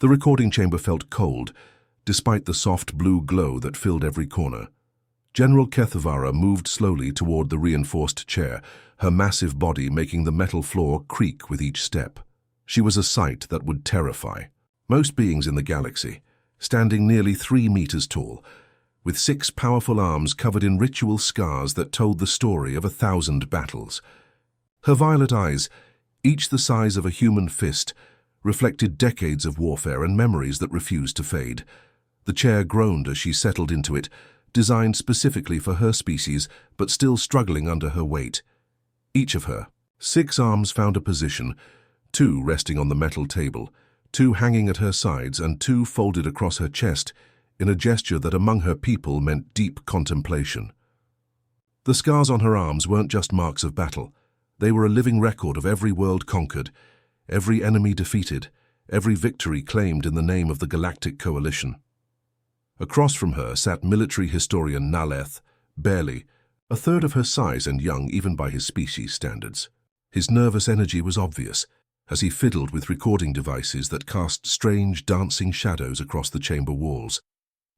The recording chamber felt cold, despite the soft blue glow that filled every corner. General Kethvara moved slowly toward the reinforced chair, her massive body making the metal floor creak with each step. She was a sight that would terrify most beings in the galaxy, standing nearly 3 meters tall, with 6 powerful arms covered in ritual scars that told the story of 1,000 battles. Her violet eyes, each the size of a human fist, reflected decades of warfare and memories that refused to fade. The chair groaned as she settled into it, designed specifically for her species, but still struggling under her weight. Each of her 6 arms found a position, 2 resting on the metal table, 2 hanging at her sides and 2 folded across her chest, in a gesture that among her people meant deep contemplation. The scars on her arms weren't just marks of battle. They were a living record of every world conquered, every enemy defeated, every victory claimed in the name of the Galactic Coalition. Across from her sat military historian Naleth, barely, a third of her size and young even by his species standards. His nervous energy was obvious, as he fiddled with recording devices that cast strange dancing shadows across the chamber walls.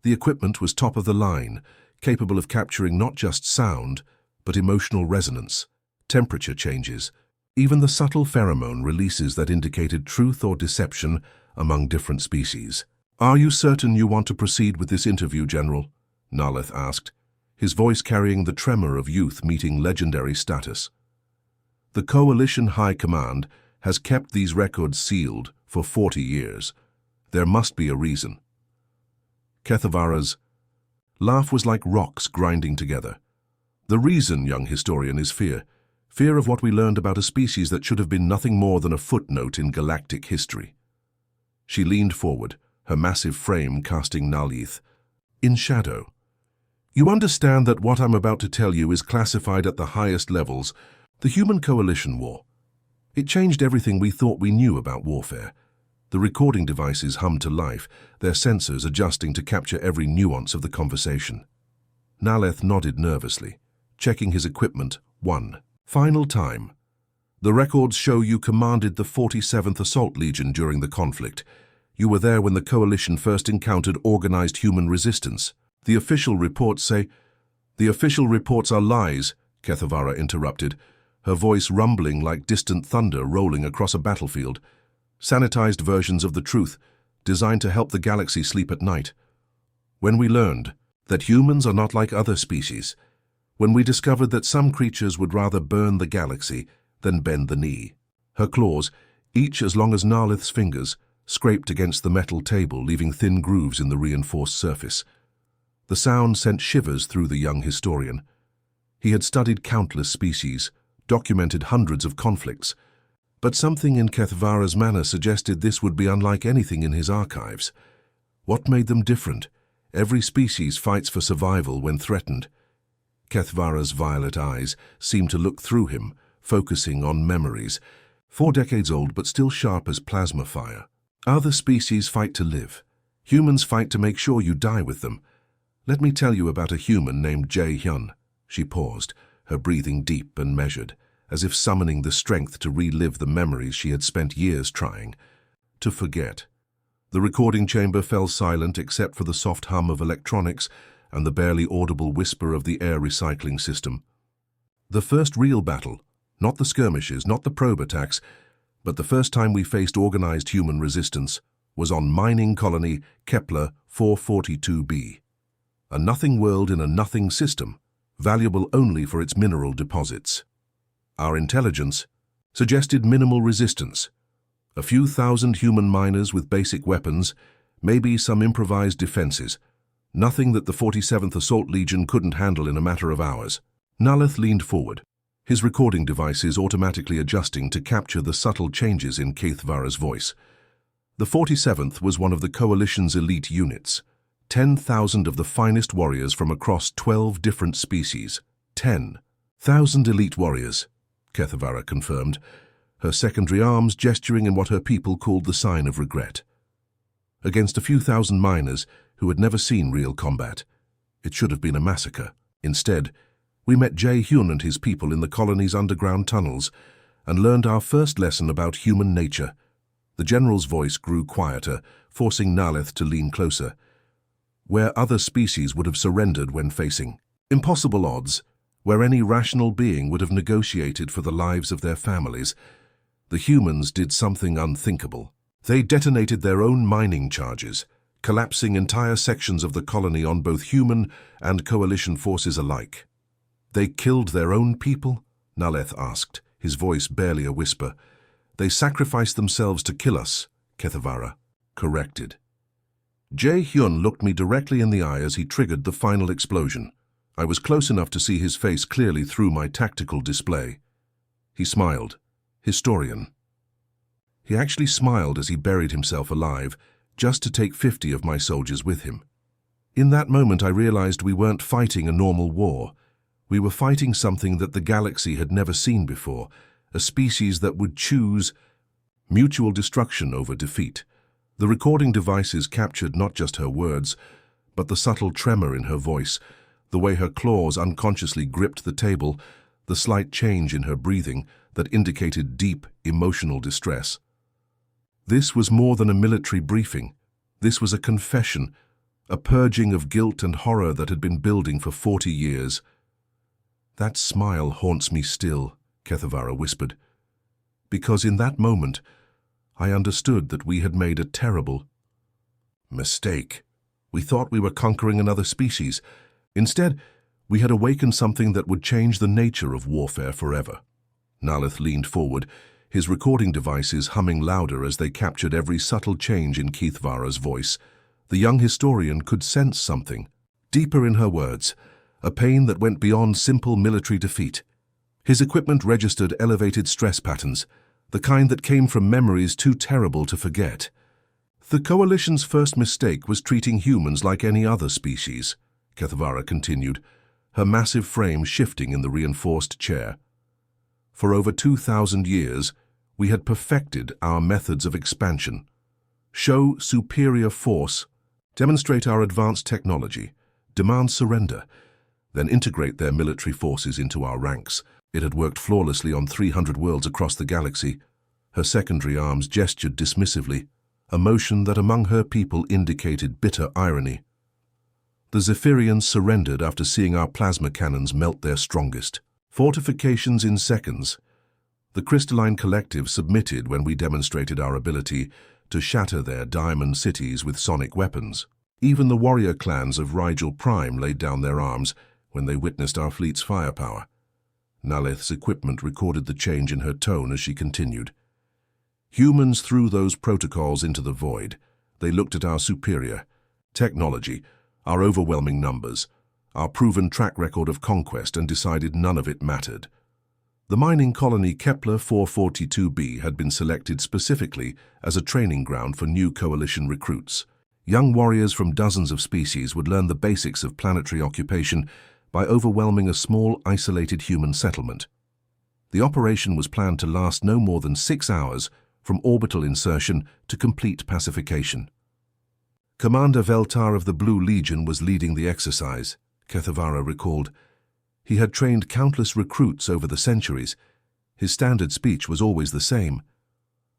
The equipment was top of the line, capable of capturing not just sound, but emotional resonance, temperature changes, even the subtle pheromone releases that indicated truth or deception among different species. "Are you certain you want to proceed with this interview, General?" Naleth asked, his voice carrying the tremor of youth meeting legendary status. "The Coalition High Command has kept these records sealed for 40 years. There must be a reason." Kethvara's laugh was like rocks grinding together. "The reason, young historian, is fear. Fear of what we learned about a species that should have been nothing more than a footnote in galactic history." She leaned forward, her massive frame casting Nalith in shadow. "You understand that what I'm about to tell you is classified at the highest levels. The Human Coalition War. It changed everything we thought we knew about warfare." The recording devices hummed to life, their sensors adjusting to capture every nuance of the conversation. Naleth nodded nervously, checking his equipment. "One final time. The records show you commanded the 47th Assault Legion during the conflict. You were there when the Coalition first encountered organized human resistance. The official reports say—" "The official reports are lies," Kethvara interrupted, her voice rumbling like distant thunder rolling across a battlefield. "Sanitized versions of the truth, designed to help the galaxy sleep at night. When we learned that humans are not like other species, when we discovered that some creatures would rather burn the galaxy than bend the knee." Her claws, each as long as Naleth's fingers, scraped against the metal table, leaving thin grooves in the reinforced surface. The sound sent shivers through the young historian. He had studied countless species, documented hundreds of conflicts, but something in Kethvara's manner suggested this would be unlike anything in his archives. What made them different? Every species fights for survival when threatened. Kethvara's violet eyes seemed to look through him, focusing on memories, 4 decades old but still sharp as plasma fire. "Other species fight to live. Humans fight to make sure you die with them. Let me tell you about a human named Jae-hyun." She paused, her breathing deep and measured, as if summoning the strength to relive the memories she had spent years trying to forget. The recording chamber fell silent except for the soft hum of electronics and the barely audible whisper of the air recycling system. "The first real battle, not the skirmishes, not the probe attacks, but the first time we faced organized human resistance, was on mining colony Kepler 442b. A nothing world in a nothing system, valuable only for its mineral deposits. Our intelligence suggested minimal resistance. A few thousand human miners with basic weapons, maybe some improvised defenses. Nothing that the 47th Assault Legion couldn't handle in a matter of hours." Naleth leaned forward, his recording devices automatically adjusting to capture the subtle changes in Kethvara's voice. The 47th was one of the Coalition's elite units. 10,000 of the finest warriors from across 12 different species. 10,000 elite warriors, Kethvara confirmed, her secondary arms gesturing in what her people called the sign of regret. Against a few thousand miners who had never seen real combat. It should have been a massacre. Instead, we met Jae-hyun and his people in the colony's underground tunnels and learned our first lesson about human nature. The general's voice grew quieter, forcing Naleth to lean closer. Where other species would have surrendered when facing impossible odds, where any rational being would have negotiated for the lives of their families, the humans did something unthinkable. They detonated their own mining charges, collapsing entire sections of the colony on both human and coalition forces alike. They killed their own people? Naleth asked, his voice barely a whisper. They sacrificed themselves to kill us, Kethevara corrected. Jae-hyun looked me directly in the eye as he triggered the final explosion. I was close enough to see his face clearly through my tactical display. He smiled. Historian. He actually smiled as he buried himself alive, just to take 50 of my soldiers with him. In that moment I realized we weren't fighting a normal war. We were fighting something that the galaxy had never seen before, a species that would choose mutual destruction over defeat. The recording devices captured not just her words, but the subtle tremor in her voice, the way her claws unconsciously gripped the table, the slight change in her breathing that indicated deep, emotional distress. This was more than a military briefing. This was a confession, a purging of guilt and horror that had been building for 40 years. That smile haunts me still, Kethevara whispered, because in that moment I understood that we had made a terrible mistake. We thought we were conquering another species. Instead, we had awakened something that would change the nature of warfare forever. Naleth leaned forward, his recording devices humming louder as they captured every subtle change in Kethevara's voice. The young historian could sense something, deeper in her words, a pain that went beyond simple military defeat. His equipment registered elevated stress patterns, the kind that came from memories too terrible to forget. The Coalition's first mistake was treating humans like any other species, Kethevara continued, her massive frame shifting in the reinforced chair. For over 2,000 years, we had perfected our methods of expansion. Show superior force, demonstrate our advanced technology, demand surrender, then integrate their military forces into our ranks. It had worked flawlessly on 300 worlds across the galaxy. Her secondary arms gestured dismissively, a motion that among her people indicated bitter irony. The Zephyrians surrendered after seeing our plasma cannons melt their strongest. Fortifications in seconds. The crystalline collective submitted when we demonstrated our ability to shatter their diamond cities with sonic weapons. Even the warrior clans of Rigel Prime laid down their arms when they witnessed our fleet's firepower. Naleth's equipment recorded the change in her tone as she continued. Humans threw those protocols into the void. They looked at our superior technology, our overwhelming numbers, our proven track record of conquest, and decided none of it mattered. The mining colony Kepler 442b had been selected specifically as a training ground for new coalition recruits. Young warriors from dozens of species would learn the basics of planetary occupation by overwhelming a small, isolated human settlement. The operation was planned to last no more than 6 hours, from orbital insertion to complete pacification. Commander Veltar of the Blue Legion was leading the exercise, Kethevara recalled. He had trained countless recruits over the centuries. His standard speech was always the same.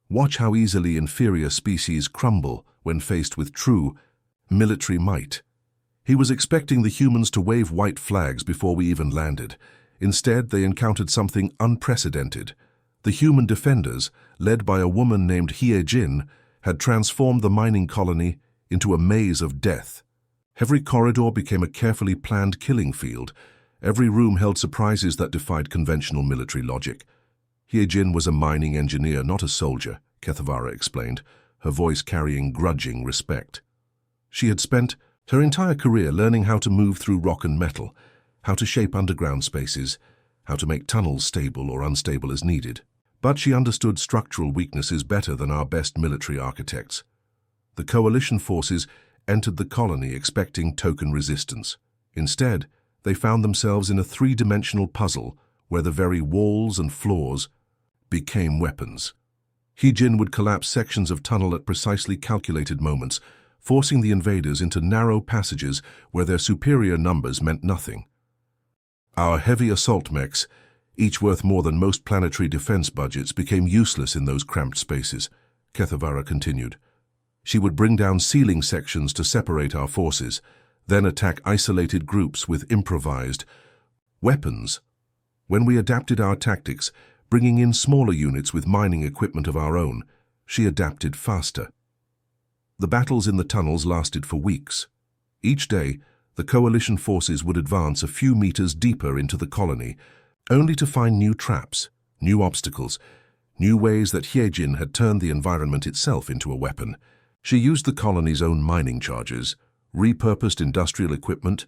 Watch how easily inferior species crumble when faced with true military might. He was expecting the humans to wave white flags before we even landed. Instead, they encountered something unprecedented. The human defenders, led by a woman named Hye-jin, had transformed the mining colony into a maze of death. Every corridor became a carefully planned killing field. Every room held surprises that defied conventional military logic. Hye-jin was a mining engineer, not a soldier, Kethevara explained, her voice carrying grudging respect. She had spent her entire career learning how to move through rock and metal, how to shape underground spaces, how to make tunnels stable or unstable as needed. But she understood structural weaknesses better than our best military architects. The coalition forces entered the colony expecting token resistance. Instead, they found themselves in a three-dimensional puzzle where the very walls and floors became weapons. Hye-jin would collapse sections of tunnel at precisely calculated moments, forcing the invaders into narrow passages where their superior numbers meant nothing. Our heavy assault mechs, each worth more than most planetary defense budgets, became useless in those cramped spaces, Kethevara continued. She would bring down ceiling sections to separate our forces, then attack isolated groups with improvised weapons. When we adapted our tactics, bringing in smaller units with mining equipment of our own, she adapted faster. The battles in the tunnels lasted for weeks. Each day, the coalition forces would advance a few meters deeper into the colony, only to find new traps, new obstacles, new ways that Hyejin had turned the environment itself into a weapon. She used the colony's own mining charges, repurposed industrial equipment,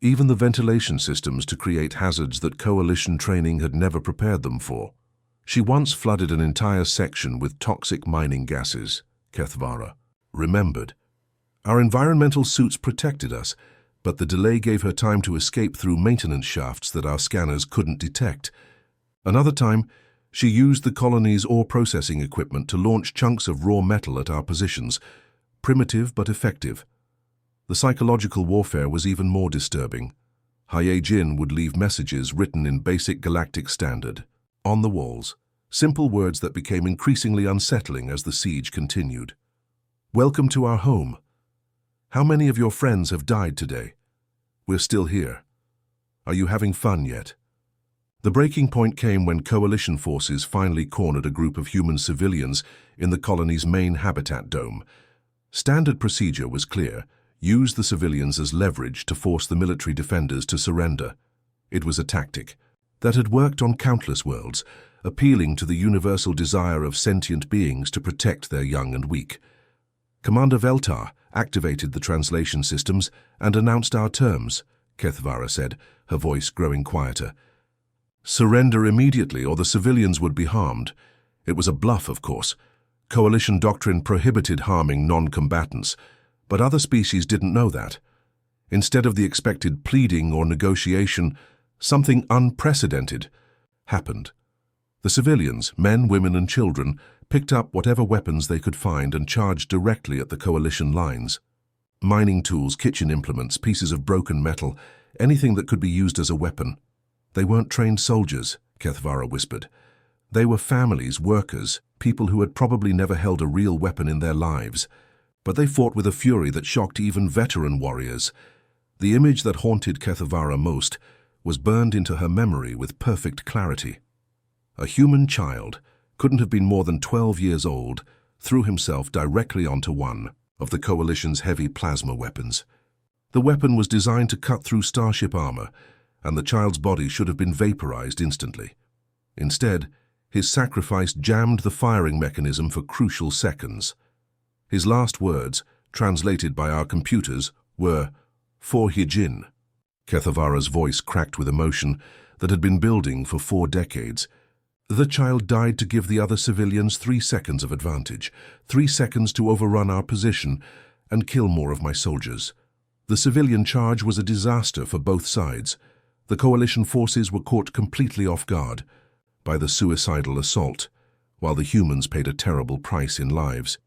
even the ventilation systems to create hazards that coalition training had never prepared them for. She once flooded an entire section with toxic mining gases, Kethvara remembered. Our environmental suits protected us, but the delay gave her time to escape through maintenance shafts that our scanners couldn't detect. Another time, she used the colony's ore processing equipment to launch chunks of raw metal at our positions, primitive but effective. The psychological warfare was even more disturbing. Hyejin would leave messages written in basic galactic standard on the walls, simple words that became increasingly unsettling as the siege continued. "Welcome to our home. How many of your friends have died today? We're still here. Are you having fun yet?" The breaking point came when coalition forces finally cornered a group of human civilians in the colony's main habitat dome. Standard procedure was clear: use the civilians as leverage to force the military defenders to surrender. It was a tactic that had worked on countless worlds, appealing to the universal desire of sentient beings to protect their young and weak. Commander Veltar activated the translation systems and announced our terms, Kethvara said, her voice growing quieter. "Surrender immediately or the civilians would be harmed." It was a bluff, of course. Coalition doctrine prohibited harming non-combatants, but other species didn't know that. Instead of the expected pleading or negotiation, something unprecedented happened. The civilians, men, women, and children, picked up whatever weapons they could find and charged directly at the coalition lines. Mining tools, kitchen implements, pieces of broken metal, anything that could be used as a weapon. They weren't trained soldiers, Kethvara whispered. They were families, workers, people who had probably never held a real weapon in their lives. But they fought with a fury that shocked even veteran warriors. The image that haunted Kethvara most was burned into her memory with perfect clarity. A human child, couldn't have been more than 12 years old, threw himself directly onto one of the Coalition's heavy plasma weapons. The weapon was designed to cut through starship armor, and the child's body should have been vaporized instantly. Instead, his sacrifice jammed the firing mechanism for crucial seconds. His last words, translated by our computers, were, "For Hyejin." Kethvara's voice cracked with emotion that had been building for 4 decades. The child died to give the other civilians 3 seconds of advantage, 3 seconds to overrun our position and kill more of my soldiers. The civilian charge was a disaster for both sides. The coalition forces were caught completely off guard by the suicidal assault, while the humans paid a terrible price in lives.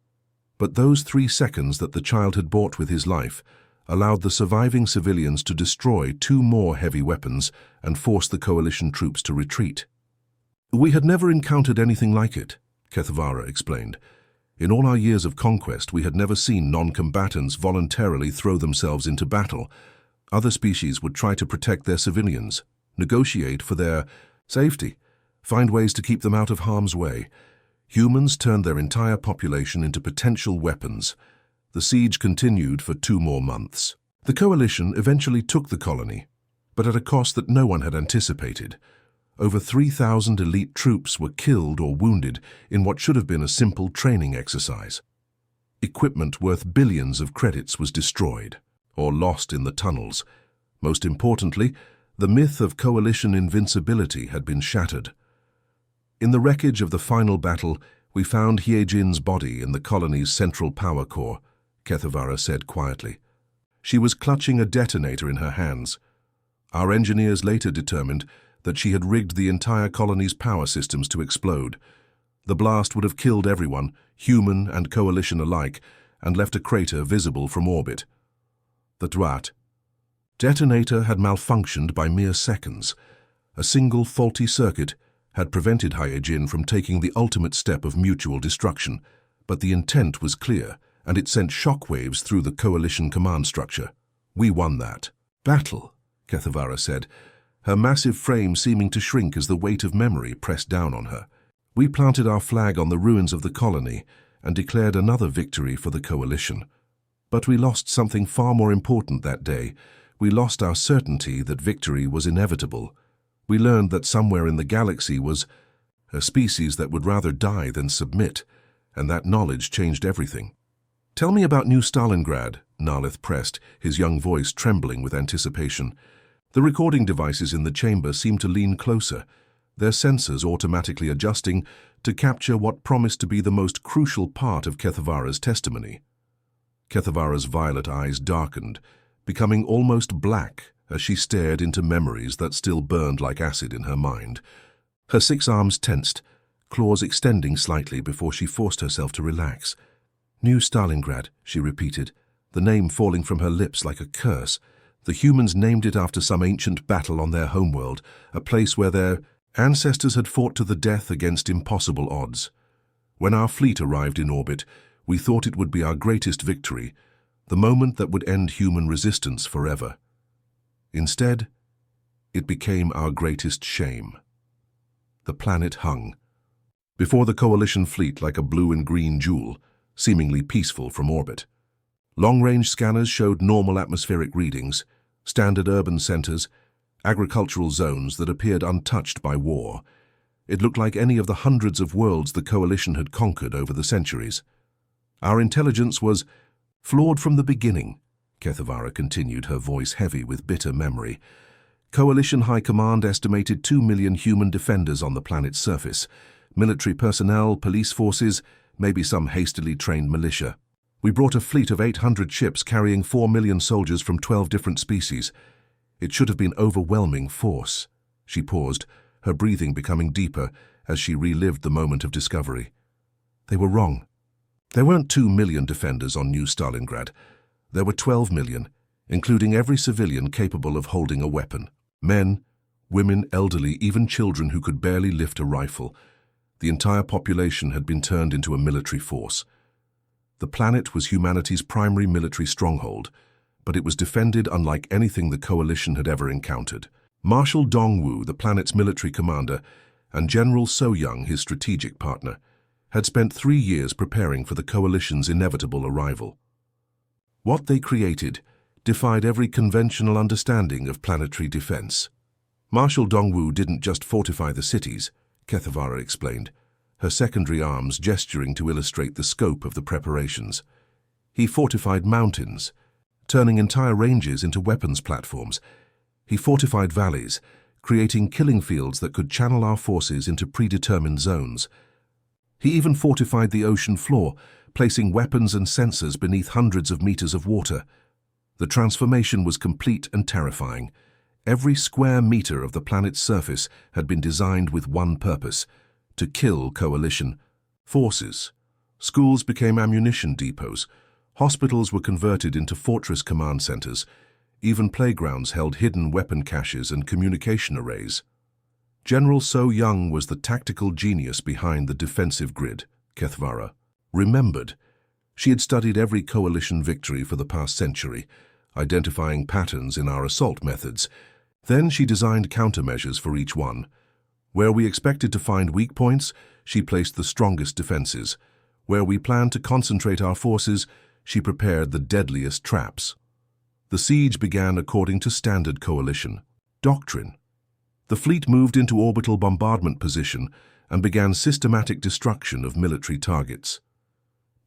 But those 3 seconds that the child had bought with his life allowed the surviving civilians to destroy 2 more heavy weapons and force the coalition troops to retreat. "We had never encountered anything like it," Kethvara explained. "In all our years of conquest, we had never seen non-combatants voluntarily throw themselves into battle. Other species would try to protect their civilians, negotiate for their safety, find ways to keep them out of harm's way. Humans turned their entire population into potential weapons. The siege continued for 2 more months. The coalition eventually took the colony, but at a cost that no one had anticipated. Over 3,000 elite troops were killed or wounded in what should have been a simple training exercise. Equipment worth billions of credits was destroyed or lost in the tunnels. Most importantly, the myth of coalition invincibility had been shattered. In the wreckage of the final battle, we found Hyejin's body in the colony's central power core, Kethvara said quietly. She was clutching a detonator in her hands. Our engineers later determined that she had rigged the entire colony's power systems to explode. The blast would have killed everyone, human and coalition alike, and left a crater visible from orbit. The Drat detonator had malfunctioned by mere seconds. A single faulty circuit had prevented Hyejin from taking the ultimate step of mutual destruction, but the intent was clear, and it sent shockwaves through the Coalition command structure. We won that. Battle, Kethvara said, her massive frame seeming to shrink as the weight of memory pressed down on her. We planted our flag on the ruins of the colony and declared another victory for the Coalition. But we lost something far more important that day. We lost our certainty that victory was inevitable. We learned that somewhere in the galaxy was a species that would rather die than submit, and that knowledge changed everything. "Tell me about New Stalingrad," Nalith pressed, his young voice trembling with anticipation. The recording devices in the chamber seemed to lean closer, their sensors automatically adjusting to capture what promised to be the most crucial part of Kethvara's testimony. Kethvara's violet eyes darkened, becoming almost black as she stared into memories that still burned like acid in her mind. Her 6 arms tensed, claws extending slightly before she forced herself to relax. "New Stalingrad," she repeated, the name falling from her lips like a curse. The humans named it after some ancient battle on their homeworld, a place where their ancestors had fought to the death against impossible odds. When our fleet arrived in orbit, we thought it would be our greatest victory, the moment that would end human resistance forever. Instead, it became our greatest shame. The planet hung before the Coalition fleet like a blue and green jewel, seemingly peaceful from orbit. Long-range scanners showed normal atmospheric readings, standard urban centers, agricultural zones that appeared untouched by war. It looked like any of the hundreds of worlds the Coalition had conquered over the centuries. Our intelligence was flawed from the beginning, Kethvara continued, her voice heavy with bitter memory. Coalition High Command estimated 2 million human defenders on the planet's surface, military personnel, police forces, maybe some hastily trained militia. We brought a fleet of 800 ships carrying 4 million soldiers from 12 different species. It should have been overwhelming force. She paused, her breathing becoming deeper as she relived the moment of discovery. They were wrong. There weren't 2 million defenders on New Stalingrad. There were 12 million, including every civilian capable of holding a weapon. Men, women, elderly, even children who could barely lift a rifle. The entire population had been turned into a military force. The planet was humanity's primary military stronghold, but it was defended unlike anything the Coalition had ever encountered. Marshal Dongwu, the planet's military commander, and General So-young, his strategic partner, had spent 3 years preparing for the Coalition's inevitable arrival. What they created defied every conventional understanding of planetary defense. Marshal Dongwu didn't just fortify the cities, Kethvara explained, her secondary arms gesturing to illustrate the scope of the preparations. He fortified mountains, turning entire ranges into weapons platforms. He fortified valleys, creating killing fields that could channel our forces into predetermined zones. He even fortified the ocean floor, placing weapons and sensors beneath hundreds of meters of water. The transformation was complete and terrifying. Every square meter of the planet's surface had been designed with one purpose: to kill Coalition forces. Schools became ammunition depots. Hospitals were converted into fortress command centers. Even playgrounds held hidden weapon caches and communication arrays. General So-young was the tactical genius behind the defensive grid, Kethvara remembered. She had studied every Coalition victory for the past century, identifying patterns in our assault methods. Then she designed countermeasures for each one. Where we expected to find weak points, she placed the strongest defenses. Where we planned to concentrate our forces, she prepared the deadliest traps. The siege began according to standard Coalition doctrine. The fleet moved into orbital bombardment position and began systematic destruction of military targets.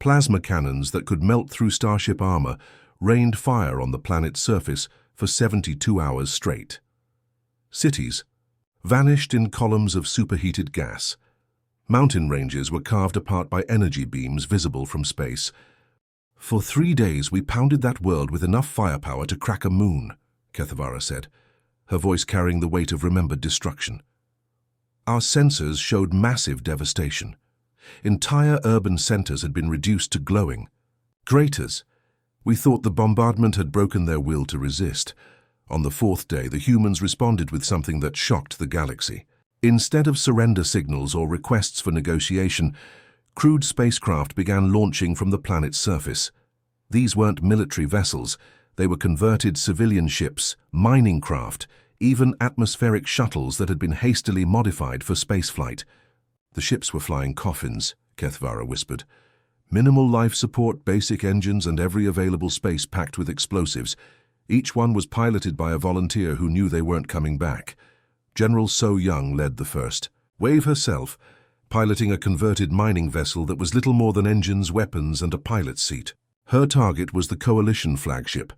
Plasma cannons that could melt through starship armor rained fire on the planet's surface for 72 hours straight. Cities vanished in columns of superheated gas. Mountain ranges were carved apart by energy beams visible from space. For 3 days we pounded that world with enough firepower to crack a moon, Kethvara said, her voice carrying the weight of remembered destruction. Our sensors showed massive devastation. Entire urban centers had been reduced to glowing craters. We thought the bombardment had broken their will to resist. On the 4th day, the humans responded with something that shocked the galaxy. Instead of surrender signals or requests for negotiation, Crude spacecraft began launching from the planet's surface. These weren't military vessels. They were converted civilian ships, mining craft, even atmospheric shuttles that had been hastily modified for spaceflight. The ships were flying coffins, Kethvara whispered. Minimal life support, basic engines, and every available space packed with explosives. Each one was piloted by a volunteer who knew they weren't coming back. General So Young led the first. Wave herself, piloting a converted mining vessel that was little more than engines, weapons, and a pilot's seat. Her target was the Coalition flagship,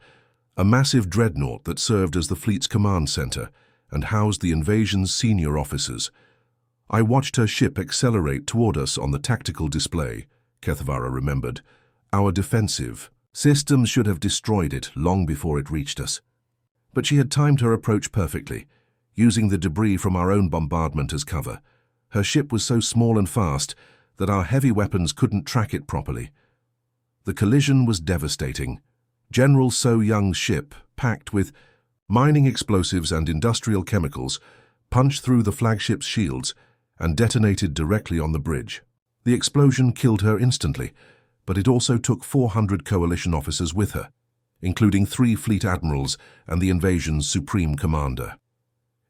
a massive dreadnought that served as the fleet's command center and housed the invasion's senior officers. I watched her ship accelerate toward us on the tactical display, Kethvara remembered. Our defensive systems should have destroyed it long before it reached us. But she had timed her approach perfectly, using the debris from our own bombardment as cover. Her ship was so small and fast that our heavy weapons couldn't track it properly. The collision was devastating. General So Young's ship, packed with mining explosives and industrial chemicals, punched through the flagship's shields and detonated directly on the bridge. The explosion killed her instantly, but it also took 400 Coalition officers with her, including 3 fleet admirals and the invasion's supreme commander.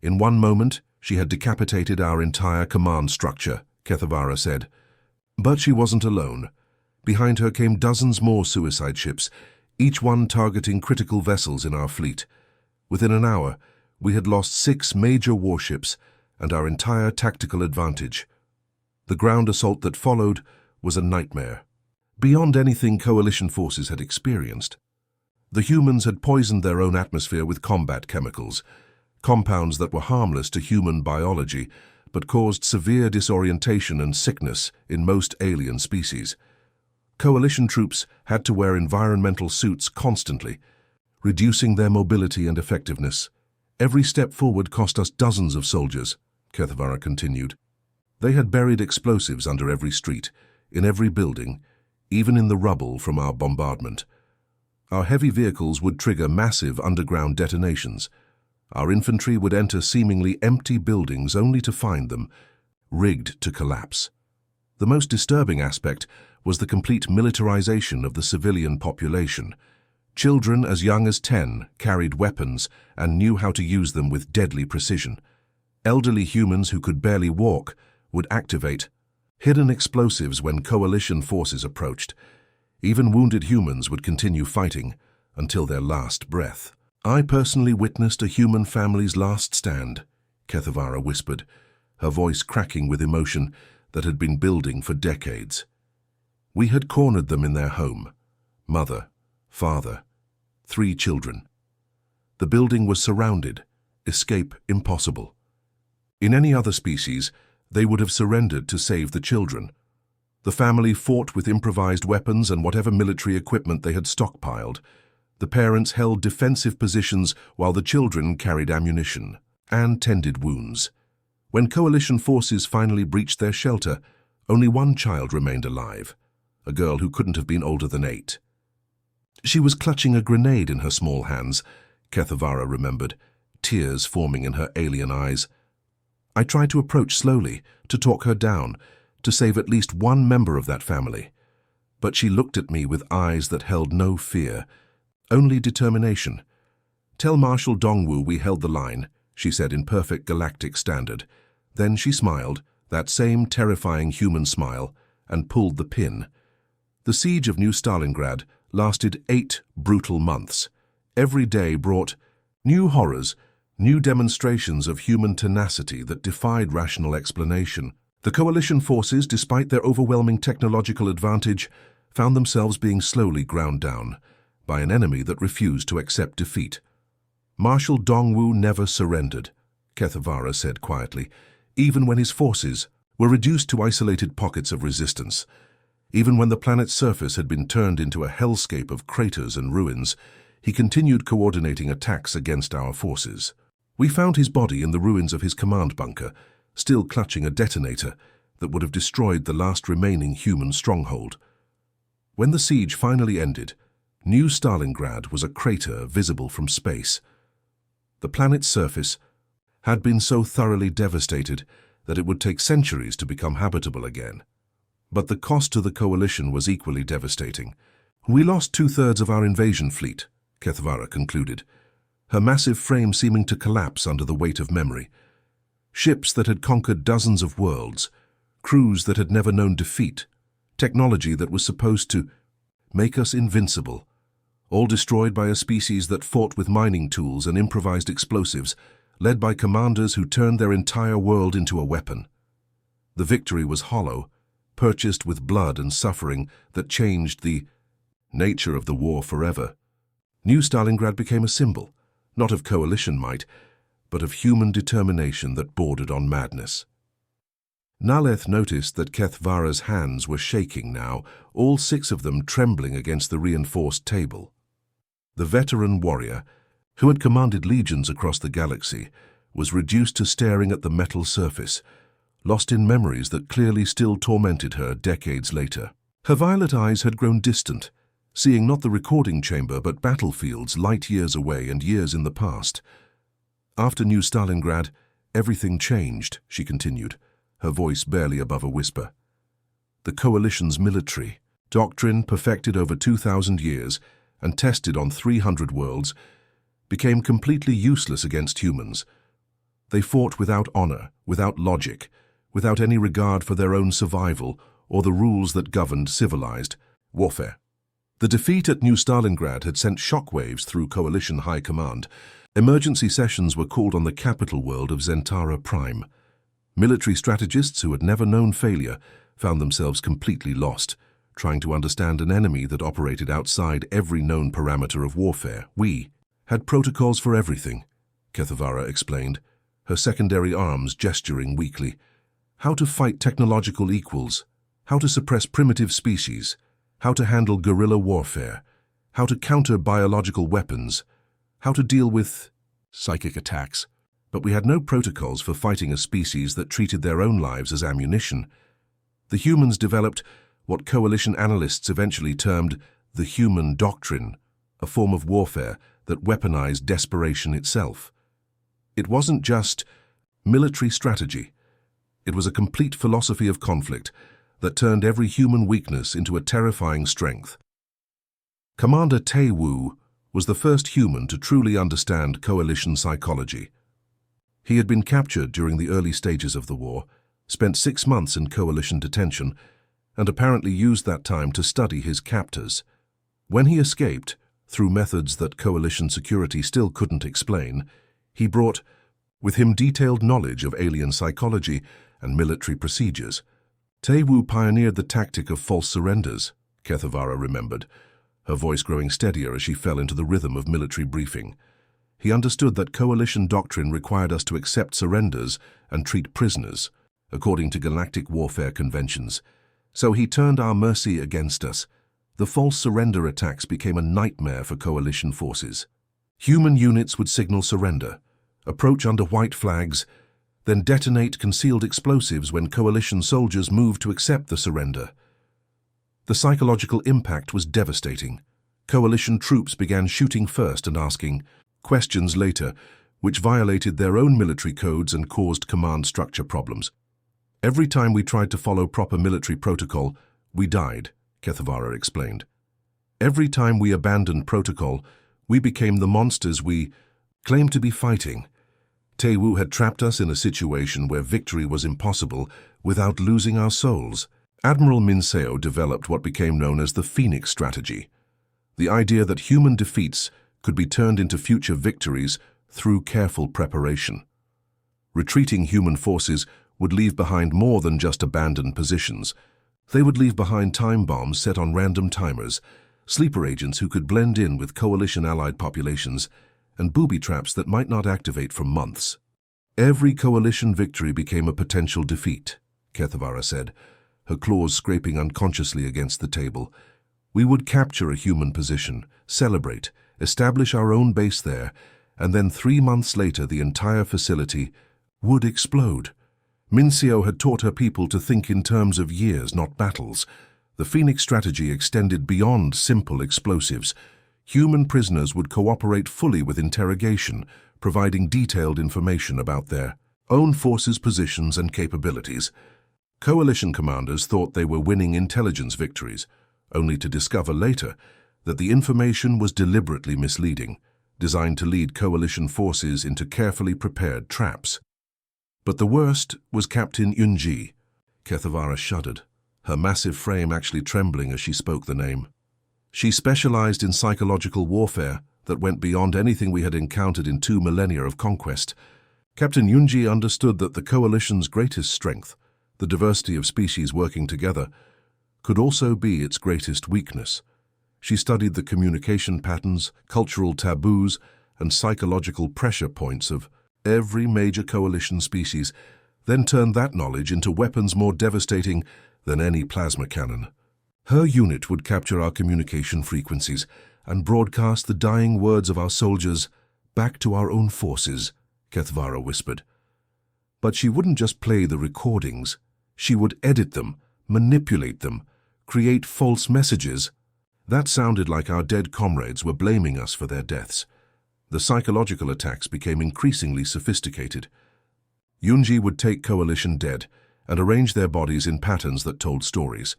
In one moment, she had decapitated our entire command structure, Kethvara said. But she wasn't alone. Behind her came dozens more suicide ships, each one targeting critical vessels in our fleet. Within an hour, we had lost 6 major warships and our entire tactical advantage. The ground assault that followed was a nightmare, beyond anything Coalition forces had experienced. The humans had poisoned their own atmosphere with combat chemicals, compounds that were harmless to human biology but caused severe disorientation and sickness in most alien species. Coalition troops had to wear environmental suits constantly, reducing their mobility and effectiveness. Every step forward cost us dozens of soldiers, Kethvara continued. They had buried explosives under every street, in every building, even in the rubble from our bombardment. Our heavy vehicles would trigger massive underground detonations. Our infantry would enter seemingly empty buildings only to find them rigged to collapse. The most disturbing aspect was the complete militarization of the civilian population. Children as young as 10 carried weapons and knew how to use them with deadly precision. Elderly humans who could barely walk would activate hidden explosives when Coalition forces approached. Even wounded humans would continue fighting until their last breath. I personally witnessed a human family's last stand, Kethvara whispered, her voice cracking with emotion that had been building for decades. We had cornered them in their home. Mother, father, 3 children. The building was surrounded, escape impossible. In any other species, they would have surrendered to save the children. The family fought with improvised weapons and whatever military equipment they had stockpiled. The parents held defensive positions while the children carried ammunition and tended wounds. When Coalition forces finally breached their shelter, only one child remained alive, a girl who couldn't have been older than 8. She was clutching a grenade in her small hands, Kethvara remembered, tears forming in her alien eyes. I tried to approach slowly, to talk her down, to save at least one member of that family. But she looked at me with eyes that held no fear, only determination. "Tell Marshal Dongwu we held the line," she said in perfect galactic standard. Then she smiled, that same terrifying human smile, and pulled the pin. The siege of New Stalingrad lasted 8 brutal months. Every day brought new horrors, new demonstrations of human tenacity that defied rational explanation. The Coalition forces, despite their overwhelming technological advantage, found themselves being slowly ground down by an enemy that refused to accept defeat. Marshal Dongwu never surrendered, Kethvara said quietly, even when his forces were reduced to isolated pockets of resistance. Even when the planet's surface had been turned into a hellscape of craters and ruins, he continued coordinating attacks against our forces. We found his body in the ruins of his command bunker, still clutching a detonator that would have destroyed the last remaining human stronghold. When the siege finally ended, New Stalingrad was a crater visible from space. The planet's surface had been so thoroughly devastated that it would take centuries to become habitable again. But the cost to the Coalition was equally devastating. "We lost two-thirds of our invasion fleet," Kethvara concluded, her massive frame seeming to collapse under the weight of memory. Ships that had conquered dozens of worlds, crews that had never known defeat, technology that was supposed to make us invincible, all destroyed by a species that fought with mining tools and improvised explosives, led by commanders who turned their entire world into a weapon. The victory was hollow, purchased with blood and suffering that changed the nature of the war forever. New Stalingrad became a symbol, not of Coalition might, but of human determination that bordered on madness. Naleth noticed that Kethvara's hands were shaking now, all 6 of them trembling against the reinforced table. The veteran warrior, who had commanded legions across the galaxy, was reduced to staring at the metal surface, lost in memories that clearly still tormented her decades later. Her violet eyes had grown distant, seeing not the recording chamber but battlefields light years away and years in the past. "After New Stalingrad, everything changed," she continued, her voice barely above a whisper. "The Coalition's military, doctrine perfected over 2,000 years and tested on 300 worlds, became completely useless against humans. They fought without honor, without logic, without any regard for their own survival or the rules that governed civilized warfare. The defeat at New Stalingrad had sent shockwaves through Coalition High Command. Emergency sessions were called on the capital world of Zentara Prime. Military strategists who had never known failure found themselves completely lost, trying to understand an enemy that operated outside every known parameter of warfare. "We had protocols for everything," Kethvara explained, her secondary arms gesturing weakly. "How to fight technological equals, how to suppress primitive species, how to handle guerrilla warfare, how to counter biological weapons, how to deal with psychic attacks. But we had no protocols for fighting a species that treated their own lives as ammunition. The humans developed what Coalition analysts eventually termed the human doctrine, a form of warfare that weaponized desperation itself. It wasn't just military strategy. It was a complete philosophy of conflict that turned every human weakness into a terrifying strength." Commander Tae Woo was the first human to truly understand Coalition psychology. He had been captured during the early stages of the war, spent 6 months in Coalition detention, and apparently used that time to study his captors. When he escaped, through methods that Coalition security still couldn't explain, he brought with him detailed knowledge of alien psychology and military procedures. Tae Woo pioneered the tactic of false surrenders, Kethvara remembered, her voice growing steadier as she fell into the rhythm of military briefing. He understood that Coalition doctrine required us to accept surrenders and treat prisoners, according to galactic warfare conventions. So he turned our mercy against us. The false surrender attacks became a nightmare for Coalition forces. Human units would signal surrender, approach under white flags, then detonate concealed explosives when Coalition soldiers moved to accept the surrender. The psychological impact was devastating. Coalition troops began shooting first and asking questions later, which violated their own military codes and caused command structure problems. "Every time we tried to follow proper military protocol, we died," Kethvara explained. "Every time we abandoned protocol, we became the monsters we claimed to be fighting." Tae Woo had trapped us in a situation where victory was impossible without losing our souls. Admiral Min Seo developed what became known as the Phoenix strategy, the idea that human defeats could be turned into future victories through careful preparation. Retreating human forces would leave behind more than just abandoned positions. They would leave behind time bombs set on random timers, sleeper agents who could blend in with Coalition-allied populations, and booby traps that might not activate for months. "Every Coalition victory became a potential defeat," Kethvara said, her claws scraping unconsciously against the table. "We would capture a human position, celebrate, establish our own base there, and then 3 months later the entire facility would explode." Min Seo had taught her people to think in terms of years, not battles. The Phoenix strategy extended beyond simple explosives. Human prisoners would cooperate fully with interrogation, providing detailed information about their own forces' positions and capabilities. Coalition commanders thought they were winning intelligence victories, only to discover later that the information was deliberately misleading, designed to lead coalition forces into carefully prepared traps. But the worst was Captain Yunji. Kethevara shuddered, her massive frame actually trembling as she spoke the name. She specialized in psychological warfare that went beyond anything we had encountered in 2 millennia of conquest. Captain Yunji understood that the coalition's greatest strength, the diversity of species working together, could also be its greatest weakness. She studied the communication patterns, cultural taboos, and psychological pressure points of every major coalition species, then turned that knowledge into weapons more devastating than any plasma cannon. Her unit would capture our communication frequencies and broadcast the dying words of our soldiers back to our own forces, Kethevara whispered. But she wouldn't just play the recordings. She would edit them, manipulate them, create false messages. That sounded like our dead comrades were blaming us for their deaths. The psychological attacks became increasingly sophisticated. Yunji would take coalition dead and arrange their bodies in patterns that told stories.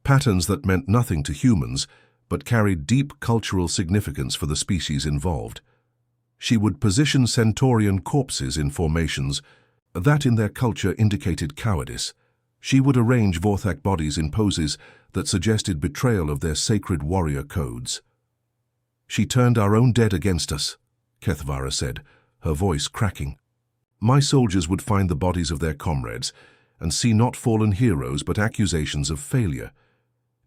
Patterns that meant nothing to humans, but carried deep cultural significance for the species involved. She would position Centaurian corpses in formations that in their culture indicated cowardice. She would arrange Vorthak bodies in poses that suggested betrayal of their sacred warrior codes. She turned our own dead against us, Kethevara said, her voice cracking. My soldiers would find the bodies of their comrades and see not fallen heroes but accusations of failure.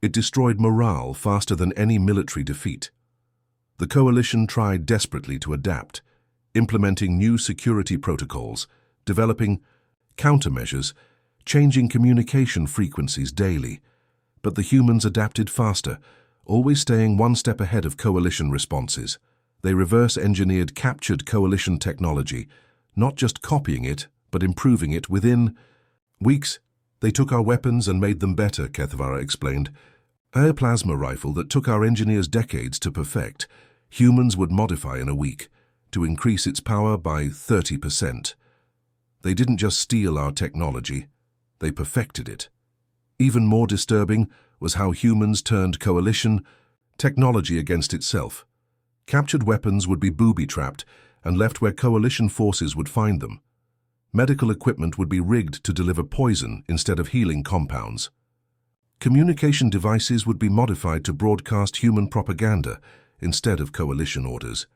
It destroyed morale faster than any military defeat. The coalition tried desperately to adapt, implementing new security protocols, developing countermeasures, changing communication frequencies daily. But the humans adapted faster, always staying one step ahead of coalition responses. They reverse-engineered captured coalition technology, not just copying it, but improving it within weeks. They took our weapons and made them better, Kethevara explained. A plasma rifle that took our engineers decades to perfect, humans would modify in a week, to increase its power by 30%. They didn't just steal our technology, they perfected it. Even more disturbing was how humans turned coalition technology against itself. Captured weapons would be booby-trapped and left where coalition forces would find them. Medical equipment would be rigged to deliver poison instead of healing compounds. Communication devices would be modified to broadcast human propaganda instead of coalition orders.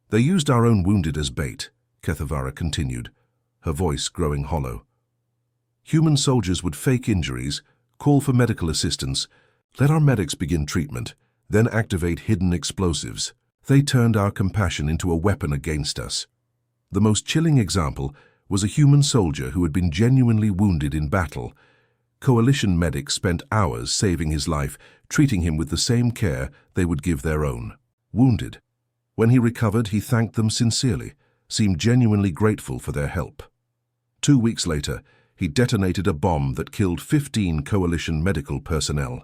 They used our own wounded as bait, Kethevara continued, her voice growing hollow. Human soldiers would fake injuries, call for medical assistance, let our medics begin treatment, then activate hidden explosives. They turned our compassion into a weapon against us. The most chilling example was a human soldier who had been genuinely wounded in battle. Coalition medics spent hours saving his life, treating him with the same care they would give their own wounded. When he recovered, he thanked them sincerely, seemed genuinely grateful for their help. 2 weeks later, he detonated a bomb that killed 15 coalition medical personnel.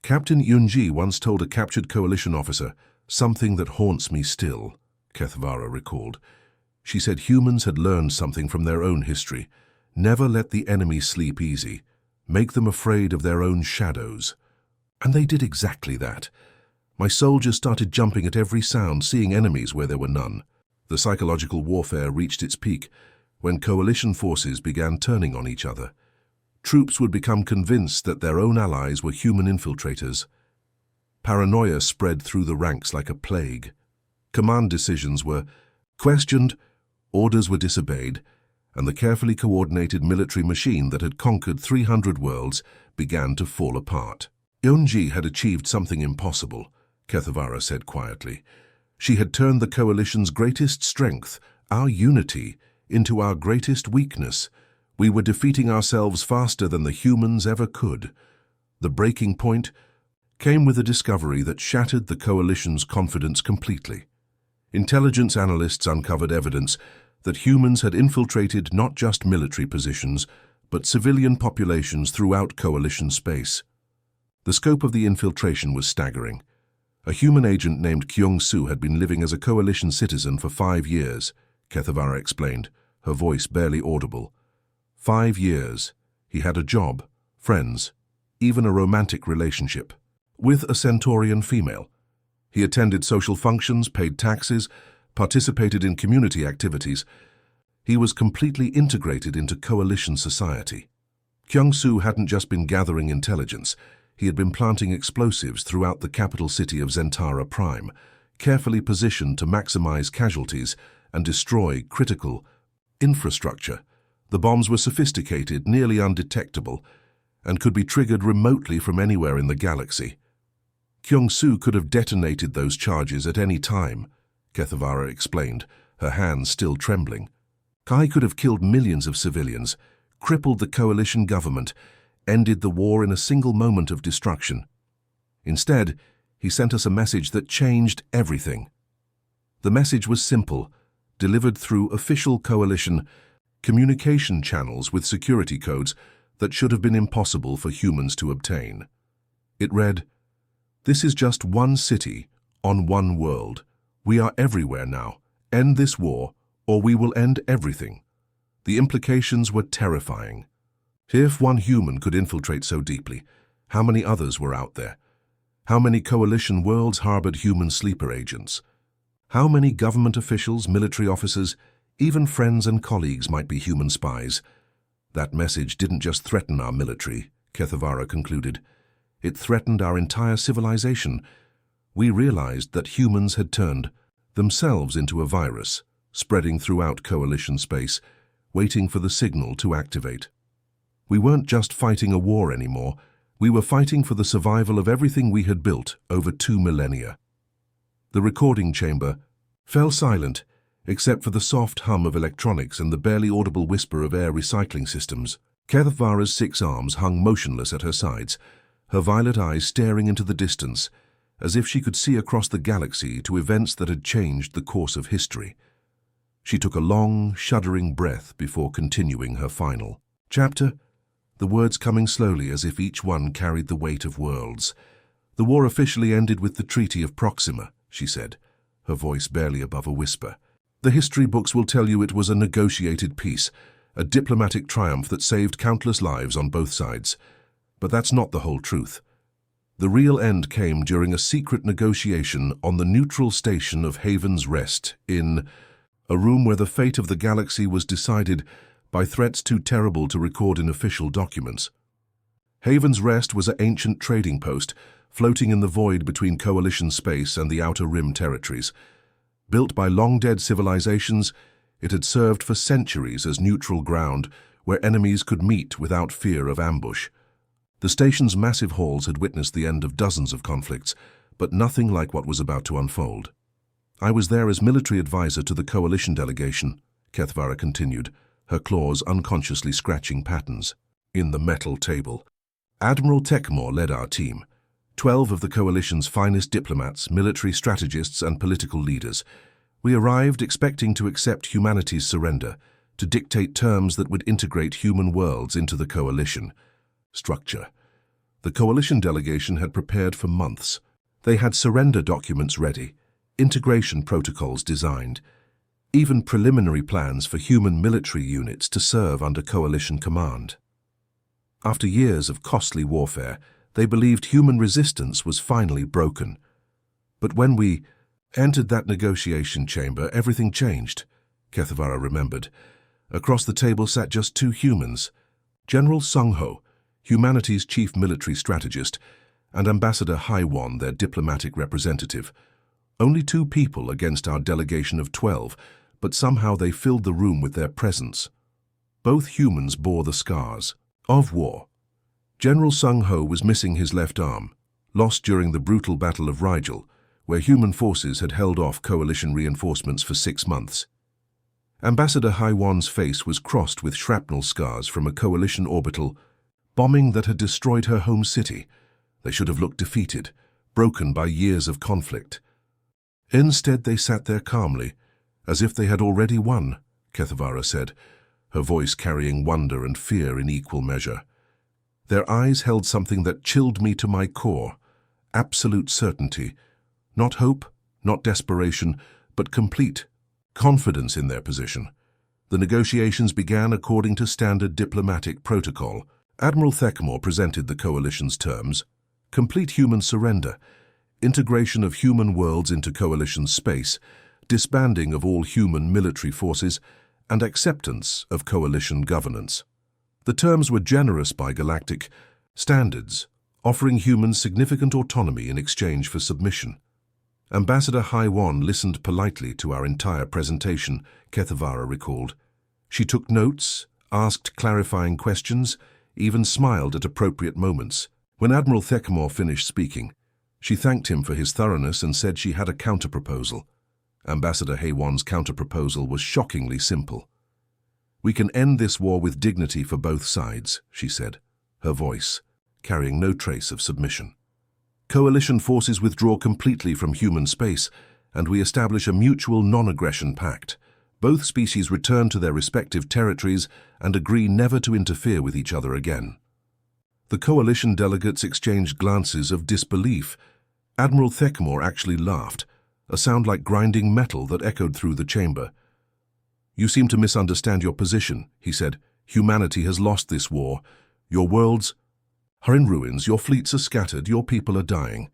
Captain Yunji once told a captured coalition officer, "Something that haunts me still," Kethevara recalled. She said humans had learned something from their own history. Never let the enemy sleep easy. Make them afraid of their own shadows. And they did exactly that. My soldiers started jumping at every sound, seeing enemies where there were none. The psychological warfare reached its peak when coalition forces began turning on each other. Troops would become convinced that their own allies were human infiltrators. Paranoia spread through the ranks like a plague. Command decisions were questioned, orders were disobeyed, and the carefully coordinated military machine that had conquered 300 worlds began to fall apart. Yunji had achieved something impossible, Kethevara said quietly. She had turned the coalition's greatest strength, our unity, into our greatest weakness. We were defeating ourselves faster than the humans ever could. The breaking point came with a discovery that shattered the coalition's confidence completely. Intelligence analysts uncovered evidence that humans had infiltrated not just military positions, but civilian populations throughout coalition space. The scope of the infiltration was staggering. A human agent named Kyung-Soo had been living as a coalition citizen for 5 years, Kethevara explained, her voice barely audible. 5 years. He had a job, friends, even a romantic relationship, with a Centaurian female. He attended social functions, paid taxes, participated in community activities. He was completely integrated into coalition society. Kyung-soo hadn't just been gathering intelligence, he had been planting explosives throughout the capital city of Zentara Prime, carefully positioned to maximize casualties and destroy critical infrastructure. The bombs were sophisticated, nearly undetectable, and could be triggered remotely from anywhere in the galaxy. Kyung-soo could have detonated those charges at any time, Kethevara explained, her hands still trembling. Kai could have killed millions of civilians, crippled the coalition government, ended the war in a single moment of destruction. Instead, he sent us a message that changed everything. The message was simple, delivered through official coalition communication channels with security codes that should have been impossible for humans to obtain. It read, "This is just one city on one world. We are everywhere now. End this war, or we will end everything." The implications were terrifying. If one human could infiltrate so deeply, how many others were out there? How many coalition worlds harbored human sleeper agents? How many government officials, military officers, even friends and colleagues might be human spies? That message didn't just threaten our military, Kethevara concluded. It threatened our entire civilization. We realized that humans had turned themselves into a virus, spreading throughout coalition space, waiting for the signal to activate. We weren't just fighting a war anymore, we were fighting for the survival of everything we had built over 2 millennia. The recording chamber fell silent, except for the soft hum of electronics and the barely audible whisper of air recycling systems. Kethevara's 6 arms hung motionless at her sides, her violet eyes staring into the distance, as if she could see across the galaxy to events that had changed the course of history. She took a long, shuddering breath before continuing her final chapter, the words coming slowly as if each one carried the weight of worlds. "The war officially ended with the Treaty of Proxima," she said, her voice barely above a whisper. "The history books will tell you it was a negotiated peace, a diplomatic triumph that saved countless lives on both sides. But that's not the whole truth. The real end came during a secret negotiation on the neutral station of Haven's Rest, in a room where the fate of the galaxy was decided by threats too terrible to record in official documents. Haven's Rest was an ancient trading post, floating in the void between coalition space and the Outer Rim territories. Built by long-dead civilizations, it had served for centuries as neutral ground where enemies could meet without fear of ambush. The station's massive halls had witnessed the end of dozens of conflicts, but nothing like what was about to unfold. "I was there as military advisor to the coalition delegation," Kethevara continued, her claws unconsciously scratching patterns in the metal table. "Admiral Techmore led our team. 12 of the coalition's finest diplomats, military strategists, and political leaders. We arrived expecting to accept humanity's surrender, to dictate terms that would integrate human worlds into the coalition structure. The coalition delegation had prepared for months. They had surrender documents ready, integration protocols designed, even preliminary plans for human military units to serve under coalition command. After years of costly warfare, they believed human resistance was finally broken. But when we entered that negotiation chamber, everything changed, Kethevara remembered. Across the table sat just 2 humans, General Sung-ho, humanity's chief military strategist, and Ambassador Haiwon, their diplomatic representative. Only 2 people against our delegation of 12, but somehow they filled the room with their presence. Both humans bore the scars of war. General Sung-ho was missing his left arm, lost during the brutal Battle of Rigel, where human forces had held off coalition reinforcements for 6 months. Ambassador Haiwon's face was crossed with shrapnel scars from a coalition orbital bombing that had destroyed her home city. They should have looked defeated, broken by years of conflict. Instead, they sat there calmly, as if they had already won, Kethevara said, her voice carrying wonder and fear in equal measure. Their eyes held something that chilled me to my core, absolute certainty. Not hope, not desperation, but complete confidence in their position. The negotiations began according to standard diplomatic protocol, Admiral Thekmore presented the Coalition's terms: complete human surrender, integration of human worlds into Coalition space, disbanding of all human military forces, and acceptance of Coalition governance. The terms were generous by galactic standards, offering humans significant autonomy in exchange for submission. Ambassador Haiwan listened politely to our entire presentation, Kethvara recalled. She took notes, asked clarifying questions, even smiled at appropriate moments. When Admiral Thekmore finished speaking, she thanked him for his thoroughness and said she had a counterproposal. Ambassador Haiwan's counterproposal was shockingly simple. "We can end this war with dignity for both sides," she said, her voice carrying no trace of submission. "Coalition forces withdraw completely from human space, and we establish a mutual non-aggression pact. Both species return to their respective territories and agree never to interfere with each other again." The Coalition delegates exchanged glances of disbelief. Admiral Thekmore actually laughed, a sound like grinding metal that echoed through the chamber. "You seem to misunderstand your position," he said. "Humanity has lost this war. Your worlds are in ruins, your fleets are scattered, your people are dying.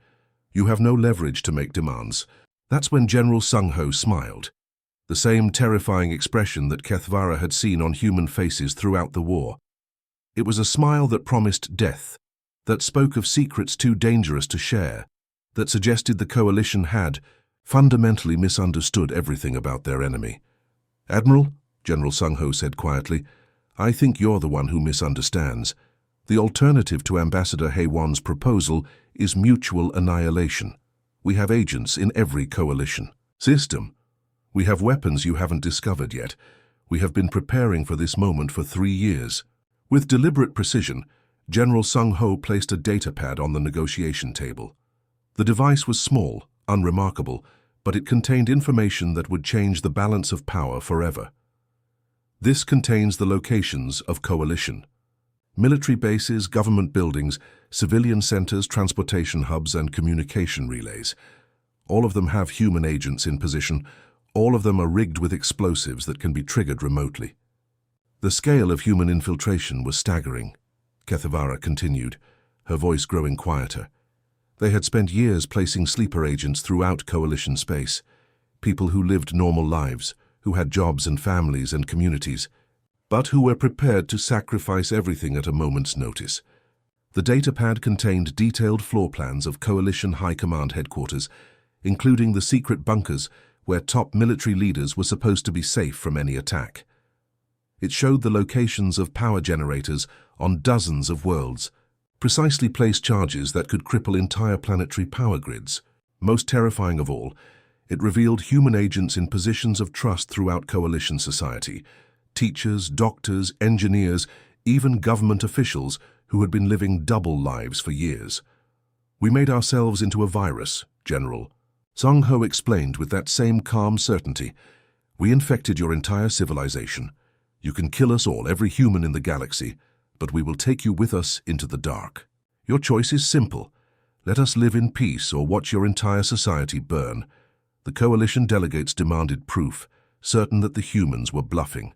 You have no leverage to make demands." That's when General Sung Ho smiled, the same terrifying expression that Kethvara had seen on human faces throughout the war. It was a smile that promised death, that spoke of secrets too dangerous to share, that suggested the Coalition had fundamentally misunderstood everything about their enemy. "Admiral," General Sung Ho said quietly, "I think you're the one who misunderstands. The alternative to Ambassador Haiwan's proposal is mutual annihilation. We have agents in every Coalition system. We have weapons you haven't discovered yet. We have been preparing for this moment for 3 years." With deliberate precision, General Sung Ho placed a datapad on the negotiation table. The device was small, unremarkable, but it contained information that would change the balance of power forever. This contains the locations of Coalition: military bases, government buildings, civilian centers, transportation hubs, and communication relays. All of them have human agents in position. All of them are rigged with explosives that can be triggered remotely. The scale of human infiltration was staggering, Kethvara continued, her voice growing quieter. They had spent years placing sleeper agents throughout Coalition space, people who lived normal lives, who had jobs and families and communities, but who were prepared to sacrifice everything at a moment's notice. The datapad contained detailed floor plans of Coalition High Command headquarters, including the secret bunkers where top military leaders were supposed to be safe from any attack. It showed the locations of power generators on dozens of worlds, precisely placed charges that could cripple entire planetary power grids. Most terrifying of all, it revealed human agents in positions of trust throughout Coalition society: teachers, doctors, engineers, even government officials who had been living double lives for years. "We made ourselves into a virus, General," Sung Ho explained with that same calm certainty. "We infected your entire civilization. You can kill us all, every human in the galaxy, but we will take you with us into the dark. Your choice is simple. Let us live in peace or watch your entire society burn." The Coalition delegates demanded proof, certain that the humans were bluffing.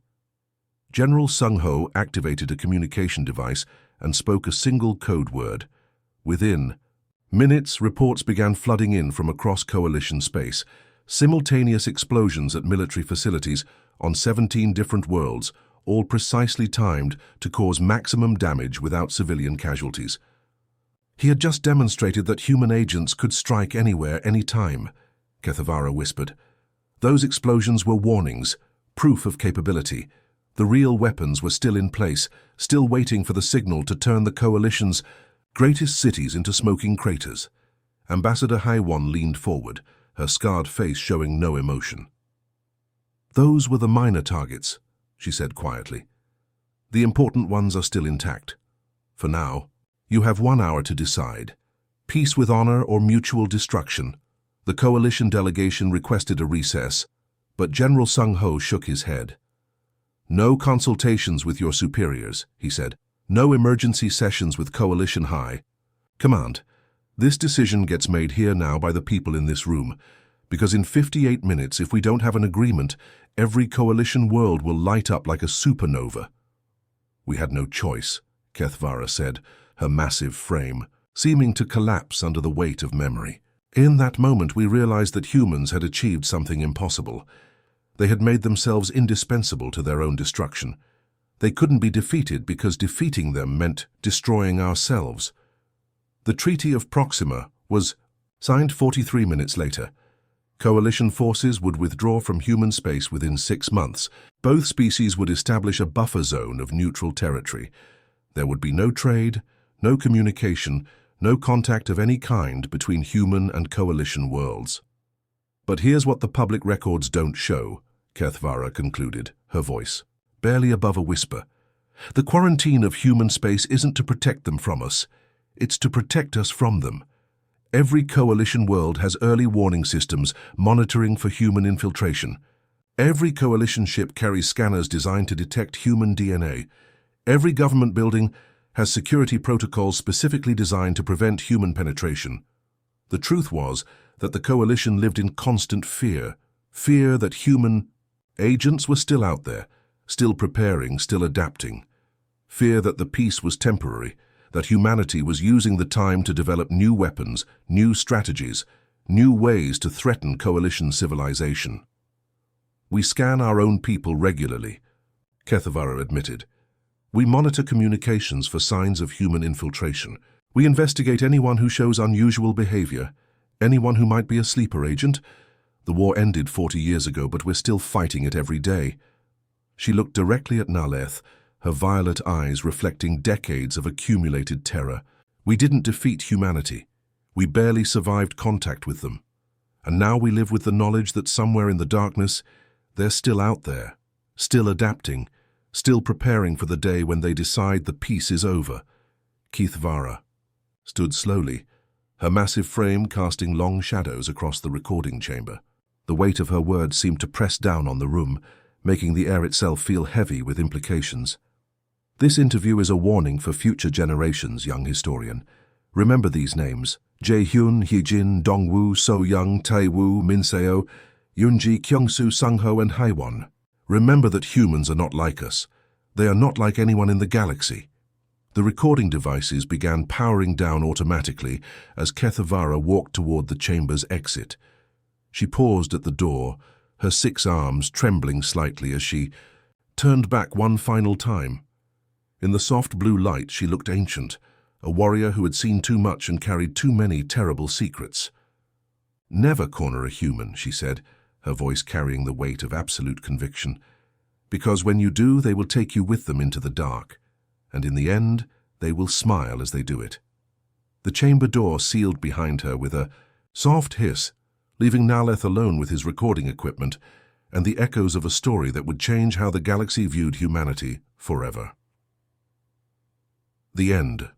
General Sung Ho activated a communication device and spoke a single code word. Within minutes, reports began flooding in from across Coalition space. Simultaneous explosions at military facilities on 17 different worlds, all precisely timed to cause maximum damage without civilian casualties. "He had just demonstrated that human agents could strike anywhere, anytime," Kethvara whispered. "Those explosions were warnings, proof of capability. The real weapons were still in place, still waiting for the signal to turn the Coalition's greatest cities into smoking craters." Ambassador Haiwan leaned forward, her scarred face showing no emotion. "Those were the minor targets," she said quietly. "The important ones are still intact. For now, you have 1 hour to decide. Peace with honor or mutual destruction." The Coalition delegation requested a recess, but General Sung Ho shook his head. "No consultations with your superiors," he said. "No emergency sessions with Coalition High Command. This decision gets made here now by the people in this room, because in 58 minutes, if we don't have an agreement, every Coalition world will light up like a supernova." "We had no choice," Kethvara said, her massive frame seeming to collapse under the weight of memory. In that moment we realized that humans had achieved something impossible. They had made themselves indispensable to their own destruction. They couldn't be defeated because defeating them meant destroying ourselves. The Treaty of Proxima was signed 43 minutes later. Coalition forces would withdraw from human space within 6 months. Both species would establish a buffer zone of neutral territory. There would be no trade, no communication, no contact of any kind between human and coalition worlds. But here's what the public records don't show, Kethvara concluded, her voice barely above a whisper. The quarantine of human space isn't to protect them from us, it's to protect us from them. Every coalition world has early warning systems monitoring for human infiltration. Every coalition ship carries scanners designed to detect human DNA. Every government building has security protocols specifically designed to prevent human penetration. The truth was that the coalition lived in constant fear that human agents were still out there, still preparing, still adapting. Fear that the peace was temporary, that humanity was using the time to develop new weapons, new strategies, new ways to threaten coalition civilization. We scan our own people regularly, Kethvara admitted. We monitor communications for signs of human infiltration. We investigate anyone who shows unusual behavior, anyone who might be a sleeper agent. The war ended 40 years ago, but we're still fighting it every day. She looked directly at Naleth, her violet eyes reflecting decades of accumulated terror. We didn't defeat humanity. We barely survived contact with them. And now we live with the knowledge that somewhere in the darkness, they're still out there, still adapting, still preparing for the day when they decide the peace is over. Kethvara stood slowly, her massive frame casting long shadows across the recording chamber. The weight of her words seemed to press down on the room, making the air itself feel heavy with implications. This interview is a warning for future generations, young historian. Remember these names: Jae-hyun, Hee-jin, Dong-woo, So-young, Tae-woo, Min-seo, Yoon-ji, Kyung-soo, Sung-ho, and Haewon. Remember that humans are not like us. They are not like anyone in the galaxy. The recording devices began powering down automatically as Kethvara walked toward the chamber's exit. She paused at the door, her 6 arms trembling slightly as she turned back one final time. In the soft blue light she looked ancient, a warrior who had seen too much and carried too many terrible secrets. "Never corner a human," she said, her voice carrying the weight of absolute conviction. "Because when you do, they will take you with them into the dark, and in the end, they will smile as they do it." The chamber door sealed behind her with a soft hiss, leaving Naleth alone with his recording equipment and the echoes of a story that would change how the galaxy viewed humanity forever. The end.